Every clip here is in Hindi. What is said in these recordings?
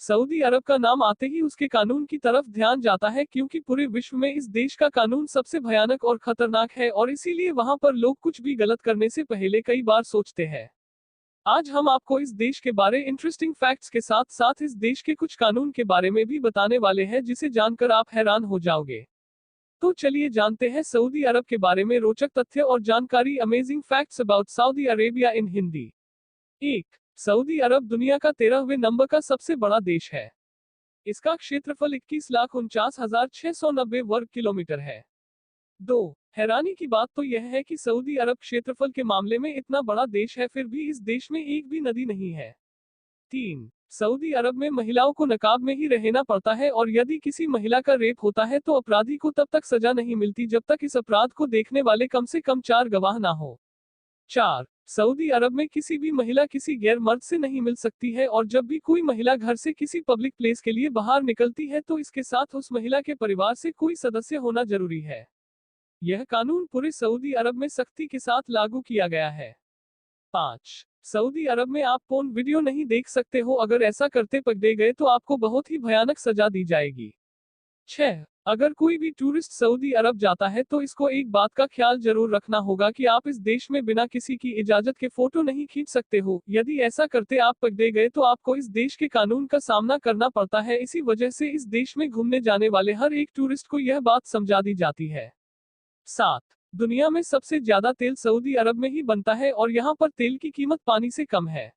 सऊदी अरब का नाम आते ही उसके कानून की तरफ ध्यान जाता है, क्योंकि पूरे विश्व में इस देश का कानून सबसे भयानक और खतरनाक है और इसीलिए वहां पर लोग कुछ भी गलत करने से पहले कई बार सोचते हैं। आज हम आपको इस देश के बारे इंटरेस्टिंग फैक्ट्स के साथ साथ इस देश के कुछ कानून के बारे में भी बताने वाले हैं, जिसे जानकर आप हैरान हो जाओगे। तो चलिए जानते हैं सऊदी अरब के बारे में रोचक तथ्य और जानकारी। Amazing facts about Saudi Arabia in Hindi. 1। Saudi Arab दुनिया का 13वें नंबर का सबसे बड़ा देश है। इसका क्षेत्रफल 21,49,690 वर्ग किलोमीटर है। 2। हैरानी की बात तो यह है कि सऊदी अरब क्षेत्रफल के मामले में इतना बड़ा देश है, फिर भी इस देश में एक भी नदी नहीं है। 3। सऊदी अरब में महिलाओं को नकाब में ही रहना पड़ता है और यदि किसी महिला का रेप होता है तो अपराधी को तब तक सजा नहीं मिलती जब तक इस अपराध को देखने वाले कम से कम 4 गवाह ना हो। 4। सऊदी अरब में किसी भी महिला किसी गैर मर्द से नहीं मिल सकती है और जब भी कोई महिला घर से किसी पब्लिक प्लेस के लिए बाहर निकलती है तो इसके साथ उस महिला के परिवार से कोई सदस्य होना जरूरी है। यह कानून पूरे सऊदी अरब में सख्ती के साथ लागू किया गया है। 5। सऊदी अरब में आप पोर्न वीडियो नहीं देख सकते हो, अगर ऐसा करते पकड़े गए तो आपको बहुत ही भयानक सजा दी जाएगी। 6। अगर कोई भी टूरिस्ट सऊदी अरब जाता है तो इसको एक बात का ख्याल जरूर रखना होगा कि आप इस देश में बिना किसी की इजाजत के फोटो नहीं खींच सकते हो। यदि ऐसा करते आप पकड़े गए तो आपको इस देश के कानून का सामना करना पड़ता है। इसी वजह से इस देश में घूमने जाने वाले हर एक टूरिस्ट को यह बात समझा दी जाती है। 7। दुनिया में सबसे ज्यादा तेल सऊदी अरब में ही बनता है और यहाँ पर तेल की कीमत पानी से कम है।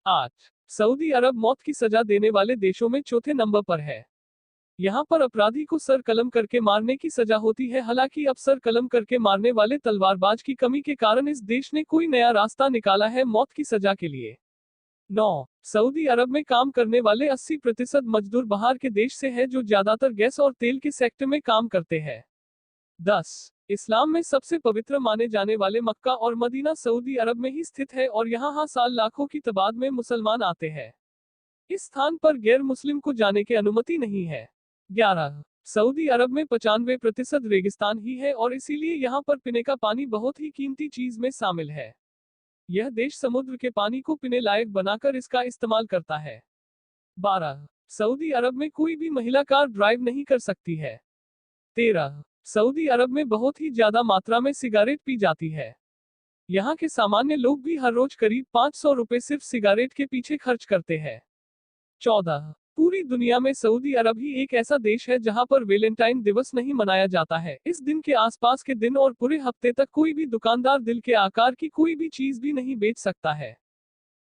8। सऊदी अरब मौत की सजा देने वाले देशों में चौथे नंबर पर है। यहाँ पर अपराधी को सर कलम करके मारने की सजा होती है, हालांकि अब सर कलम करके मारने वाले तलवारबाज की कमी के कारण इस देश ने कोई नया रास्ता निकाला है मौत की सजा के लिए। 9। सऊदी अरब में काम करने वाले 80% मजदूर बाहर के देश से है, जो ज्यादातर गैस और तेल के सेक्टर में काम करते हैं। 10। इस्लाम में सबसे पवित्र माने जाने वाले मक्का और मदीना सऊदी अरब में ही स्थित है और यहाँ हर साल लाखों की तादाद में मुसलमान आते हैं। इस स्थान पर गैर मुस्लिम को जाने की अनुमति नहीं है। 11। सऊदी अरब में 95% रेगिस्तान ही है और इसीलिए यहाँ पर पीने का पानी बहुत ही कीमती चीज में शामिल है। यह देश समुद्र के पानी को पीने लायक बनाकर इसका इस्तेमाल करता है। 12। सऊदी अरब में कोई भी महिला कार ड्राइव नहीं कर सकती है। 13। सऊदी अरब में बहुत ही ज्यादा मात्रा में सिगारेट पी जाती है। यहाँ के सामान्य लोग भी हर रोज करीब 500 रुपए सिर्फ सिगारेट के पीछे खर्च करते हैं। 14। पूरी दुनिया में सऊदी अरब ही एक ऐसा देश है जहां पर वैलेंटाइन दिवस नहीं मनाया जाता है। इस दिन के आसपास के दिन और पूरे हफ्ते तक कोई भी दुकानदार दिल के आकार की कोई भी चीज भी नहीं बेच सकता है।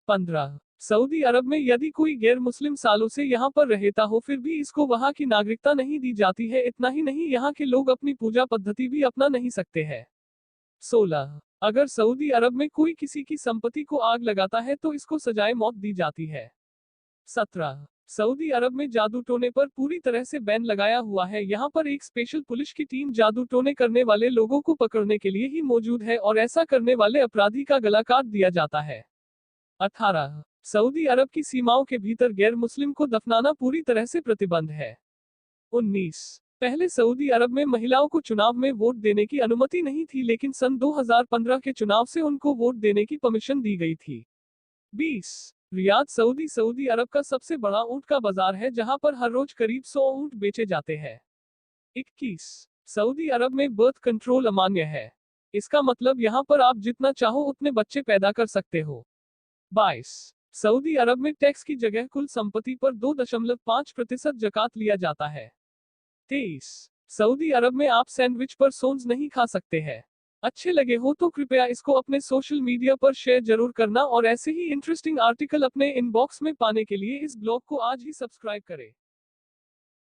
15। सऊदी अरब में यदि कोई गैर मुस्लिम सालों से यहाँ पर रहता हो फिर भी इसको वहाँ की नागरिकता नहीं दी जाती है। इतना ही नहीं, यहाँ के लोग अपनी पूजा पद्धति भी अपना नहीं सकते हैं। 16। अगर सऊदी अरब में कोई किसी की संपत्ति को आग लगाता है तो इसको सजाए मौत दी जाती है। 17। सऊदी अरब में जादू टोने पर पूरी तरह से बैन लगाया हुआ है। यहाँ पर एक स्पेशल पुलिस की टीम जादू टोने करने वाले लोगों को पकड़ने के लिए ही मौजूद है और ऐसा करने वाले अपराधी का गला काट दिया जाता है। 18। सऊदी अरब की सीमाओं के भीतर गैर मुस्लिम को दफनाना पूरी तरह से प्रतिबंध है। 19। पहले सऊदी अरब में महिलाओं को चुनाव में वोट देने की अनुमति नहीं थी, लेकिन सन 2015 के चुनाव से उनको वोट देने की परमिशन दी गई थी। 20। रियाद सऊदी अरब का सबसे बड़ा ऊंट का बाजार है, जहां पर हर रोज करीब 100 ऊंट बेचे जाते हैं। 21। सऊदी अरब में बर्थ कंट्रोल अमान्य है। इसका मतलब यहाँ पर आप जितना चाहो उतने बच्चे पैदा कर सकते हो। 22। सऊदी अरब में टैक्स की जगह कुल संपत्ति पर 2.5% ज़कात लिया जाता है। 23। सऊदी अरब में आप सैंडविच पर सॉस नहीं खा सकते हैं। अच्छे लगे हो तो कृपया इसको अपने सोशल मीडिया पर शेयर जरूर करना और ऐसे ही इंटरेस्टिंग आर्टिकल अपने इनबॉक्स में पाने के लिए इस ब्लॉग को आज ही सब्सक्राइब करें।